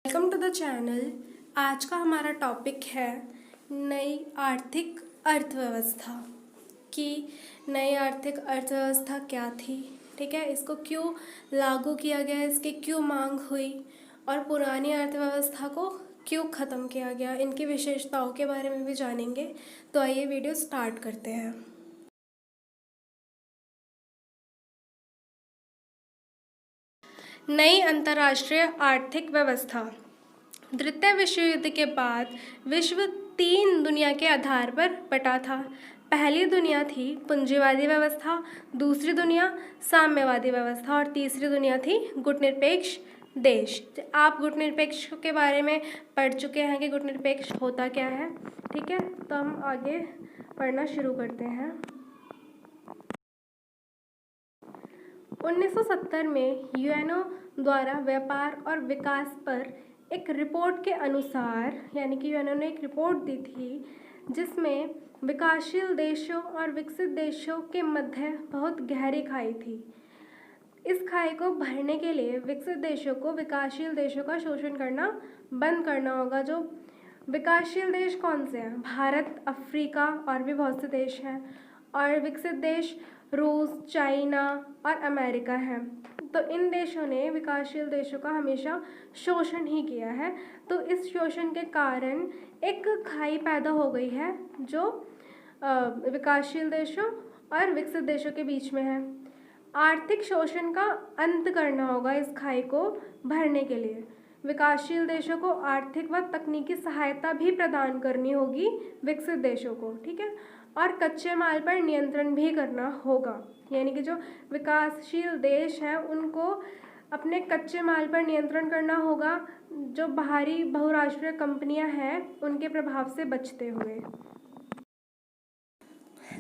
Welcome to the channel. आज का हमारा टॉपिक है नई आर्थिक अर्थव्यवस्था कि नई आर्थिक अर्थव्यवस्था क्या थी। ठीक है, इसको क्यों लागू किया गया, इसकी क्यों मांग हुई और पुरानी अर्थव्यवस्था को क्यों ख़त्म किया गया, इनकी विशेषताओं के बारे में भी जानेंगे। तो आइए वीडियो स्टार्ट करते हैं। नई अंतर्राष्ट्रीय आर्थिक व्यवस्था। द्वितीय विश्व युद्ध के बाद विश्व 3 दुनिया के आधार पर बटा था। पहली दुनिया थी पूंजीवादी व्यवस्था, दूसरी दुनिया साम्यवादी व्यवस्था और तीसरी दुनिया थी गुटनिरपेक्ष देश। आप गुटनिरपेक्ष के बारे में पढ़ चुके हैं कि गुटनिरपेक्ष होता क्या है। ठीक है, तो हम आगे पढ़ना शुरू करते हैं। 1970 में यूएनओ द्वारा व्यापार और विकास पर एक रिपोर्ट के अनुसार, यानी कि यूएनओ ने एक रिपोर्ट दी थी जिसमें विकासशील देशों और विकसित देशों के मध्य बहुत गहरी खाई थी। इस खाई को भरने के लिए विकसित देशों को विकासशील देशों का शोषण करना बंद करना होगा। जो विकासशील देश कौन से हैं? भारत, अफ्रीका और भी बहुत से देश हैं। और विकसित देश रूस, चाइना और अमेरिका है। तो इन देशों ने विकासशील देशों का हमेशा शोषण ही किया है। तो इस शोषण के कारण एक खाई पैदा हो गई है जो विकासशील देशों और विकसित देशों के बीच में है। आर्थिक शोषण का अंत करना होगा इस खाई को भरने के लिए। विकासशील देशों को आर्थिक व तकनीकी सहायता भी प्रदान करनी होगी विकसित देशों को। ठीक है, और कच्चे माल पर नियंत्रण भी करना होगा, यानी कि जो विकासशील देश हैं उनको अपने कच्चे माल पर नियंत्रण करना होगा, जो बाहरी बहुराष्ट्रीय कंपनियां हैं उनके प्रभाव से बचते हुए।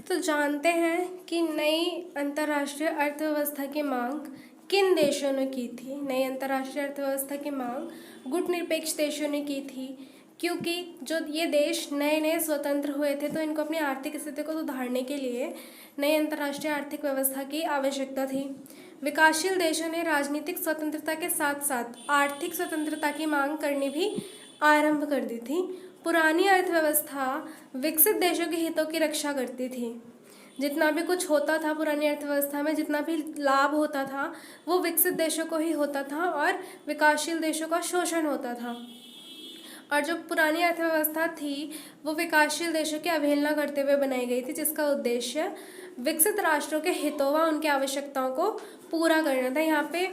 तो जानते हैं कि नई अंतर्राष्ट्रीय अर्थव्यवस्था की मांग किन देशों ने की थी। नई अंतर्राष्ट्रीय अर्थव्यवस्था की मांग गुटनिरपेक्ष देशों ने की थी, क्योंकि जो ये देश नए नए स्वतंत्र हुए थे तो इनको अपनी आर्थिक स्थिति को सुधारने के लिए नई अंतर्राष्ट्रीय आर्थिक व्यवस्था की आवश्यकता थी। विकासशील देशों ने राजनीतिक स्वतंत्रता के साथ साथ आर्थिक स्वतंत्रता की मांग करनी भी आरंभ कर दी थी। पुरानी अर्थव्यवस्था विकसित देशों के हितों की रक्षा करती थी। जितना भी कुछ होता था पुरानी अर्थव्यवस्था में, जितना भी लाभ होता था वो विकसित देशों को ही होता था और विकासशील देशों का शोषण होता था। और जो पुरानी अर्थव्यवस्था थी वो विकासशील देशों की अवहेलना करते हुए बनाई गई थी, जिसका उद्देश्य विकसित राष्ट्रों के हितों व उनकी आवश्यकताओं को पूरा करना था। यहाँ पे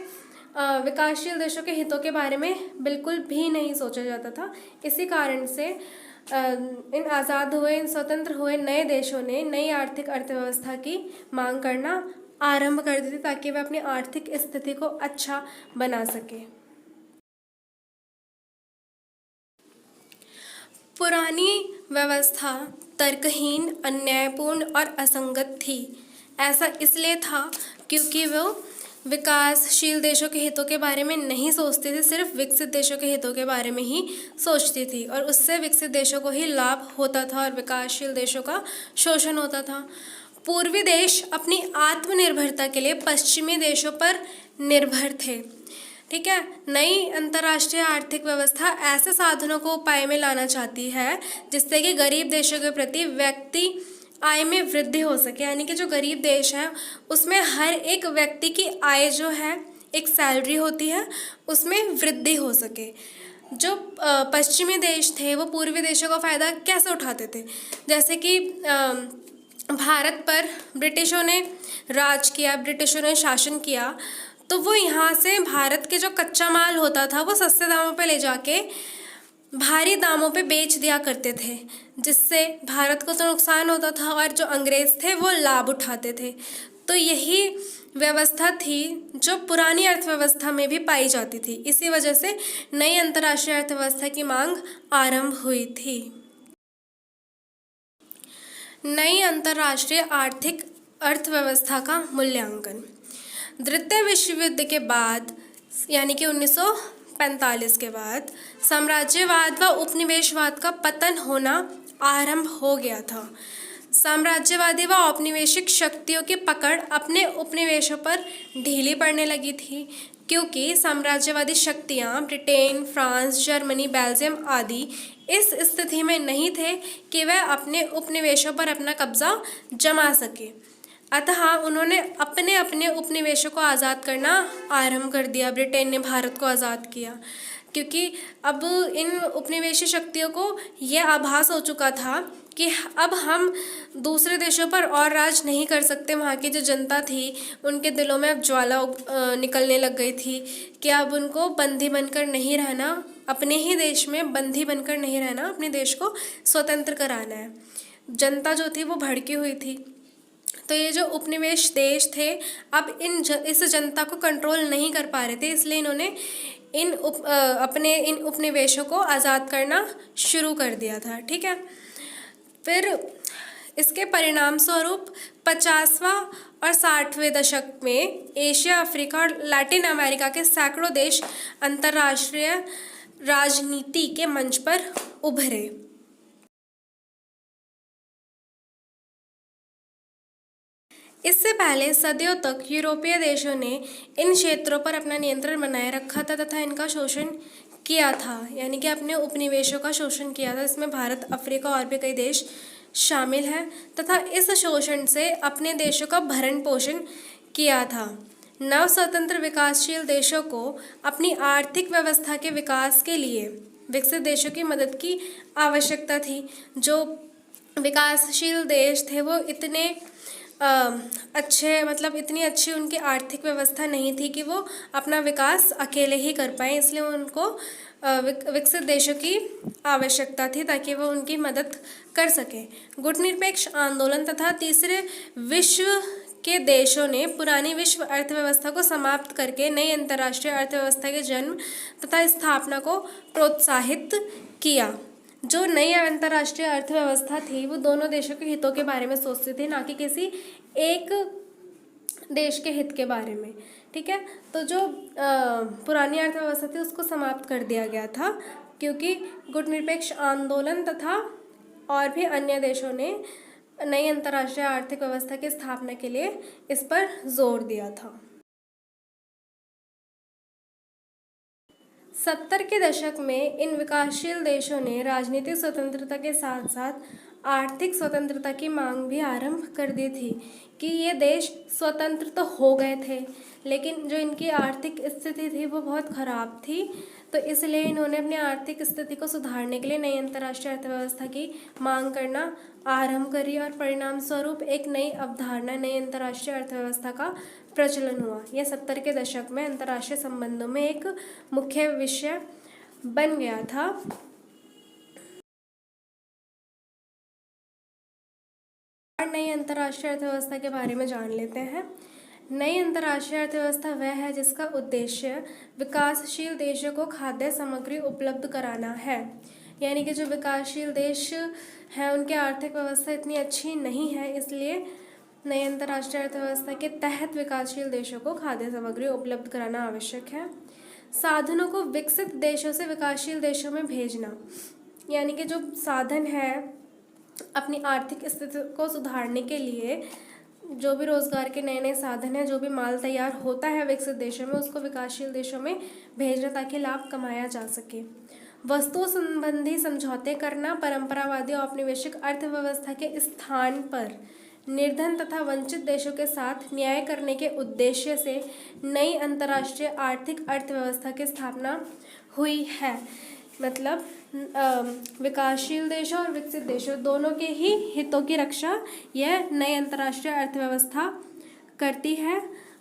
विकासशील देशों के हितों के बारे में बिल्कुल भी नहीं सोचा जाता था। इसी कारण से इन आज़ाद हुए, इन स्वतंत्र हुए नए देशों ने नई आर्थिक अर्थव्यवस्था की मांग करना आरंभ कर दी थी, ताकि वे अपनी आर्थिक स्थिति को अच्छा बना सके। पुरानी व्यवस्था तर्कहीन, अन्यायपूर्ण और असंगत थी। ऐसा इसलिए था क्योंकि वो विकासशील देशों के हितों के बारे में नहीं सोचती थी, सिर्फ विकसित देशों के हितों के बारे में ही सोचती थी और उससे विकसित देशों को ही लाभ होता था और विकासशील देशों का शोषण होता था। पूर्वी देश अपनी आत्मनिर्भरता के लिए पश्चिमी देशों पर निर्भर थे। ठीक है, नई अंतर्राष्ट्रीय आर्थिक व्यवस्था ऐसे साधनों को उपाय में लाना चाहती है जिससे कि गरीब देशों के प्रति व्यक्ति आय में वृद्धि हो सके, यानी कि जो गरीब देश हैं उसमें हर एक व्यक्ति की आय जो है, एक सैलरी होती है, उसमें वृद्धि हो सके। जो पश्चिमी देश थे वो पूर्वी देशों का फ़ायदा कैसे उठाते थे? जैसे कि भारत पर ब्रिटिशों ने राज किया, ब्रिटिशों ने शासन किया, तो वो यहाँ से भारत के जो कच्चा माल होता था वो सस्ते दामों पे ले जाके भारी दामों पे बेच दिया करते थे, जिससे भारत को तो नुकसान होता था और जो अंग्रेज़ थे वो लाभ उठाते थे। तो यही व्यवस्था थी जो पुरानी अर्थव्यवस्था में भी पाई जाती थी। इसी वजह से नई अंतर्राष्ट्रीय अर्थव्यवस्था की मांग आरंभ हुई थी। नई अंतर्राष्ट्रीय आर्थिक अर्थव्यवस्था का मूल्यांकन। द्वितीय विश्व युद्ध के बाद, यानी कि 1945 के बाद साम्राज्यवाद व उपनिवेशवाद का पतन होना आरंभ हो गया था। साम्राज्यवादी व औपनिवेशिक शक्तियों की पकड़ अपने उपनिवेशों पर ढीली पड़ने लगी थी। क्योंकि साम्राज्यवादी शक्तियाँ ब्रिटेन, फ्रांस, जर्मनी, बेल्जियम आदि इस स्थिति में नहीं थे कि वह अपने उपनिवेशों पर अपना कब्जा जमा सके। अतः उन्होंने अपने अपने उपनिवेशों को आज़ाद करना आरंभ कर दिया। ब्रिटेन ने भारत को आज़ाद किया क्योंकि अब इन उपनिवेशी शक्तियों को यह आभास हो चुका था कि अब हम दूसरे देशों पर और राज नहीं कर सकते। वहाँ की जो जनता थी उनके दिलों में अब ज्वाला निकलने लग गई थी कि अब उनको बंदी बनकर नहीं रहना, अपने ही देश में बंदी बनकर नहीं रहना, अपने देश को स्वतंत्र कराना है। जनता जो थी वो भड़की हुई थी। तो ये जो उपनिवेश देश थे अब इस जनता को कंट्रोल नहीं कर पा रहे थे, इसलिए इन्होंने अपने इन उपनिवेशों को आज़ाद करना शुरू कर दिया था। ठीक है, फिर इसके परिणाम स्वरूप 50वां और 60वें दशक में एशिया, अफ्रीका और लैटिन अमेरिका के सैकड़ों देश अंतर्राष्ट्रीय राजनीति के मंच पर उभरे। इससे पहले सदियों तक यूरोपीय देशों ने इन क्षेत्रों पर अपना नियंत्रण बनाए रखा था तथा इनका शोषण किया था, यानी कि अपने उपनिवेशों का शोषण किया था। इसमें भारत, अफ्रीका और भी कई देश शामिल हैं तथा इस शोषण से अपने देशों का भरण पोषण किया था। नव स्वतंत्र विकासशील देशों को अपनी आर्थिक व्यवस्था के विकास के लिए विकसित देशों की मदद की आवश्यकता थी। जो विकासशील देश थे वो इतने अच्छे, मतलब इतनी अच्छी उनकी आर्थिक व्यवस्था नहीं थी कि वो अपना विकास अकेले ही कर पाए, इसलिए उनको विकसित देशों की आवश्यकता थी ताकि वो उनकी मदद कर सकें। गुटनिरपेक्ष आंदोलन तथा तीसरे विश्व के देशों ने पुरानी विश्व अर्थव्यवस्था को समाप्त करके नई अंतर्राष्ट्रीय अर्थव्यवस्था के जन्म तथा स्थापना को प्रोत्साहित किया। जो नई अंतर्राष्ट्रीय अर्थव्यवस्था थी वो दोनों देशों के हितों के बारे में सोचती थी, ना कि किसी एक देश के हित के बारे में। ठीक है, तो जो पुरानी अर्थव्यवस्था थी उसको समाप्त कर दिया गया था क्योंकि गुटनिरपेक्ष आंदोलन तथा और भी अन्य देशों ने नई अंतर्राष्ट्रीय आर्थिक व्यवस्था की स्थापना के लिए इस पर जोर दिया था। 70 के दशक में इन विकासशील देशों ने राजनीतिक स्वतंत्रता के साथ साथ आर्थिक स्वतंत्रता की मांग भी आरंभ कर दी थी कि ये देश स्वतंत्र तो हो गए थे लेकिन जो इनकी आर्थिक स्थिति थी वो बहुत ख़राब थी। तो इसलिए इन्होंने अपनी आर्थिक स्थिति को सुधारने के लिए नई अंतर्राष्ट्रीय अर्थव्यवस्था की मांग करना आरंभ करी और परिणाम स्वरूप एक नई अवधारणा, नई अंतर्राष्ट्रीय अर्थव्यवस्था का प्रचलन हुआ। यह 70 के दशक में अंतर्राष्ट्रीय संबंधों में एक मुख्य विषय बन गया था। नई अंतर्राष्ट्रीय अर्थव्यवस्था के बारे में जान लेते हैं। नई अंतर्राष्ट्रीय अर्थव्यवस्था वह है जिसका उद्देश्य विकासशील देशों को खाद्य सामग्री उपलब्ध कराना है। यानी कि जो विकासशील देश हैं उनकी आर्थिक व्यवस्था इतनी अच्छी नहीं है, इसलिए नई अंतर्राष्ट्रीय अर्थव्यवस्था के तहत विकासशील देशों को खाद्य सामग्री उपलब्ध कराना आवश्यक है। साधनों को विकसित देशों से विकासशील देशों में भेजना, यानी कि जो साधन है अपनी आर्थिक स्थिति को सुधारने के लिए, जो भी रोजगार के नए नए साधन हैं, जो भी माल तैयार होता है विकसित देशों में, उसको विकासशील देशों में भेजना ताकि लाभ कमाया जा सके। वस्तु संबंधी समझौते करना, परंपरावादी औपनिवेशिक अर्थव्यवस्था के स्थान पर निर्धन तथा वंचित देशों के साथ न्याय करने के उद्देश्य से नई अंतर्राष्ट्रीय आर्थिक अर्थव्यवस्था की स्थापना हुई है। मतलब विकासशील देशों और विकसित देशों दोनों के ही हितों की रक्षा यह नई अंतर्राष्ट्रीय अर्थव्यवस्था करती है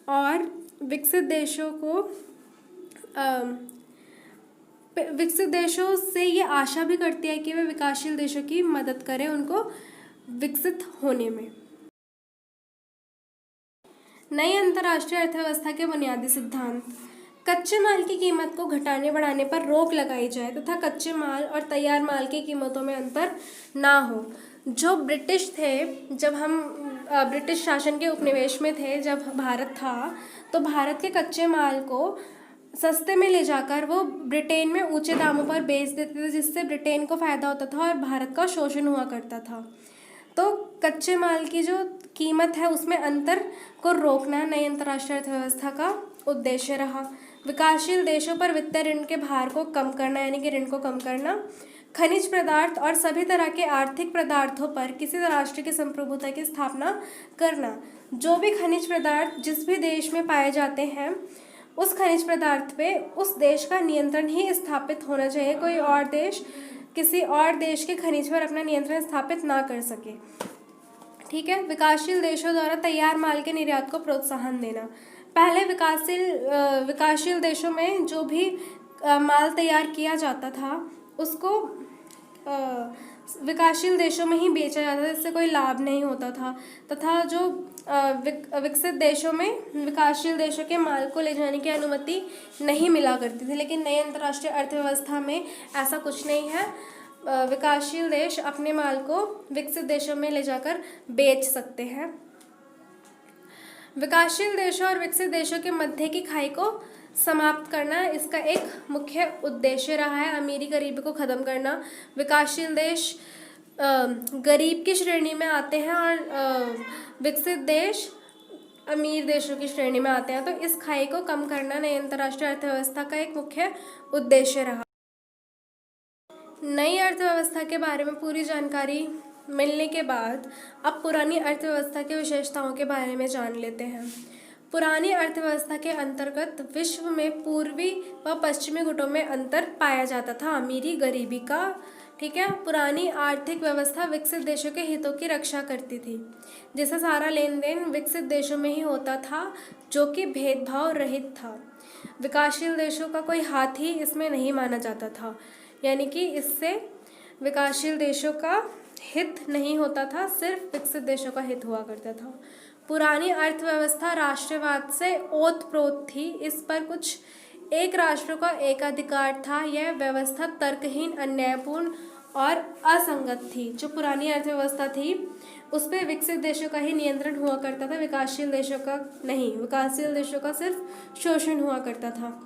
और विकसित देशों से ये आशा भी करती है कि वे विकासशील देशों की मदद करें उनको विकसित होने में। नई अंतर्राष्ट्रीय अर्थव्यवस्था के बुनियादी सिद्धांत: कच्चे माल की कीमत को घटाने बढ़ाने पर रोक लगाई जाए तथा कच्चे माल और तैयार माल की कीमतों में अंतर ना हो। जो ब्रिटिश थे, जब हम ब्रिटिश शासन के उपनिवेश में थे, जब भारत था, तो भारत के कच्चे माल को सस्ते में ले जाकर वो ब्रिटेन में ऊंचे दामों पर बेच देते थे, जिससे ब्रिटेन को फ़ायदा होता था और भारत का शोषण हुआ करता था। तो कच्चे माल की जो कीमत है उसमें अंतर को रोकना नई अंतर्राष्ट्रीय अर्थव्यवस्था का उद्देश्य रहा। विकासशील देशों पर वित्तीय ऋण के भार को कम करना, यानी कि ऋण को कम करना। खनिज पदार्थ और सभी तरह के आर्थिक पदार्थों पर किसी राष्ट्र की संप्रभुता की स्थापना करना। जो भी खनिज पदार्थ जिस भी देश में पाए जाते हैं, उस खनिज पदार्थ पे उस देश का नियंत्रण ही स्थापित होना चाहिए। कोई और देश किसी और देश के खनिज पर अपना नियंत्रण स्थापित ना कर सके। ठीक है। विकासशील देशों द्वारा तैयार माल के निर्यात को प्रोत्साहन देना। पहले विकासशील देशों में जो भी माल तैयार किया जाता था उसको विकासशील देशों में ही बेचा जाता था, इससे कोई लाभ नहीं होता था, तथा जो विकसित देशों में विकासशील देशों के माल को ले जाने की अनुमति नहीं मिला करती थी। लेकिन नई अंतर्राष्ट्रीय अर्थव्यवस्था में ऐसा कुछ नहीं है। विकासशील देश अपने माल को विकसित देशों में ले जाकर बेच सकते हैं। विकासशील देशों और विकसित देशों के मध्य की खाई को समाप्त करना इसका एक मुख्य उद्देश्य रहा है। अमीरी गरीबी को ख़त्म करना। विकासशील देश गरीब की श्रेणी में आते हैं और विकसित देश अमीर देशों की श्रेणी में आते हैं, तो इस खाई को कम करना नई अंतर्राष्ट्रीय अर्थव्यवस्था का एक मुख्य उद्देश्य रहा। नई अर्थव्यवस्था के बारे में पूरी जानकारी मिलने के बाद अब पुरानी अर्थव्यवस्था की विशेषताओं के बारे में जान लेते हैं। पुरानी अर्थव्यवस्था के अंतर्गत विश्व में पूर्वी व पश्चिमी गुटों में अंतर पाया जाता था, अमीरी गरीबी का। ठीक है। पुरानी आर्थिक व्यवस्था विकसित देशों के हितों की रक्षा करती थी, जिससे सारा लेन देन विकसित देशों में ही होता था, जो कि भेदभाव रहित था। विकासशील देशों का कोई हाथ ही इसमें नहीं माना जाता था, यानी कि इससे विकासशील देशों का हित नहीं होता था, सिर्फ विकसित देशों का हित हुआ करता था। पुरानी अर्थव्यवस्था राष्ट्रवाद से ओतप्रोत थी। इस पर कुछ एक राष्ट्र का एकाधिकार था। यह व्यवस्था तर्कहीन, अन्यायपूर्ण और असंगत थी। जो पुरानी अर्थव्यवस्था थी उस पर विकसित देशों का ही नियंत्रण हुआ करता था, विकासशील देशों का नहीं। विकासशील देशों का सिर्फ शोषण हुआ करता था।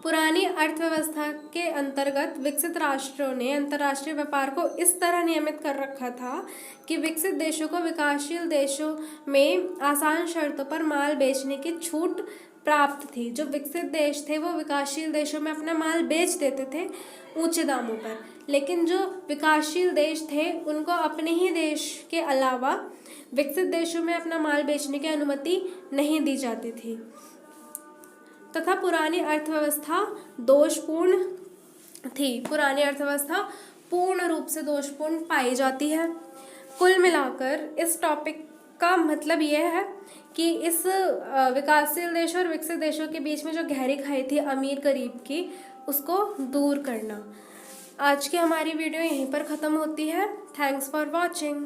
पुरानी अर्थव्यवस्था के अंतर्गत विकसित राष्ट्रों ने अंतर्राष्ट्रीय व्यापार को इस तरह नियमित कर रखा था कि विकसित देशों को विकासशील देशों में आसान शर्तों पर माल बेचने की छूट प्राप्त थी। जो विकसित देश थे वो विकासशील देशों में अपना माल बेच देते थे ऊंचे दामों पर, लेकिन जो विकासशील देश थे उनको अपने ही देश के अलावा विकसित देशों में अपना माल बेचने की अनुमति नहीं दी जाती थी, तथा पुरानी अर्थव्यवस्था दोषपूर्ण थी। पुरानी अर्थव्यवस्था पूर्ण रूप से दोषपूर्ण पाई जाती है। कुल मिलाकर इस टॉपिक का मतलब यह है कि इस विकासशील देश और विकसित देशों के बीच में जो गहरी खाई थी अमीर गरीब की, उसको दूर करना। आज की हमारी वीडियो यहीं पर ख़त्म होती है। Thanks for watching.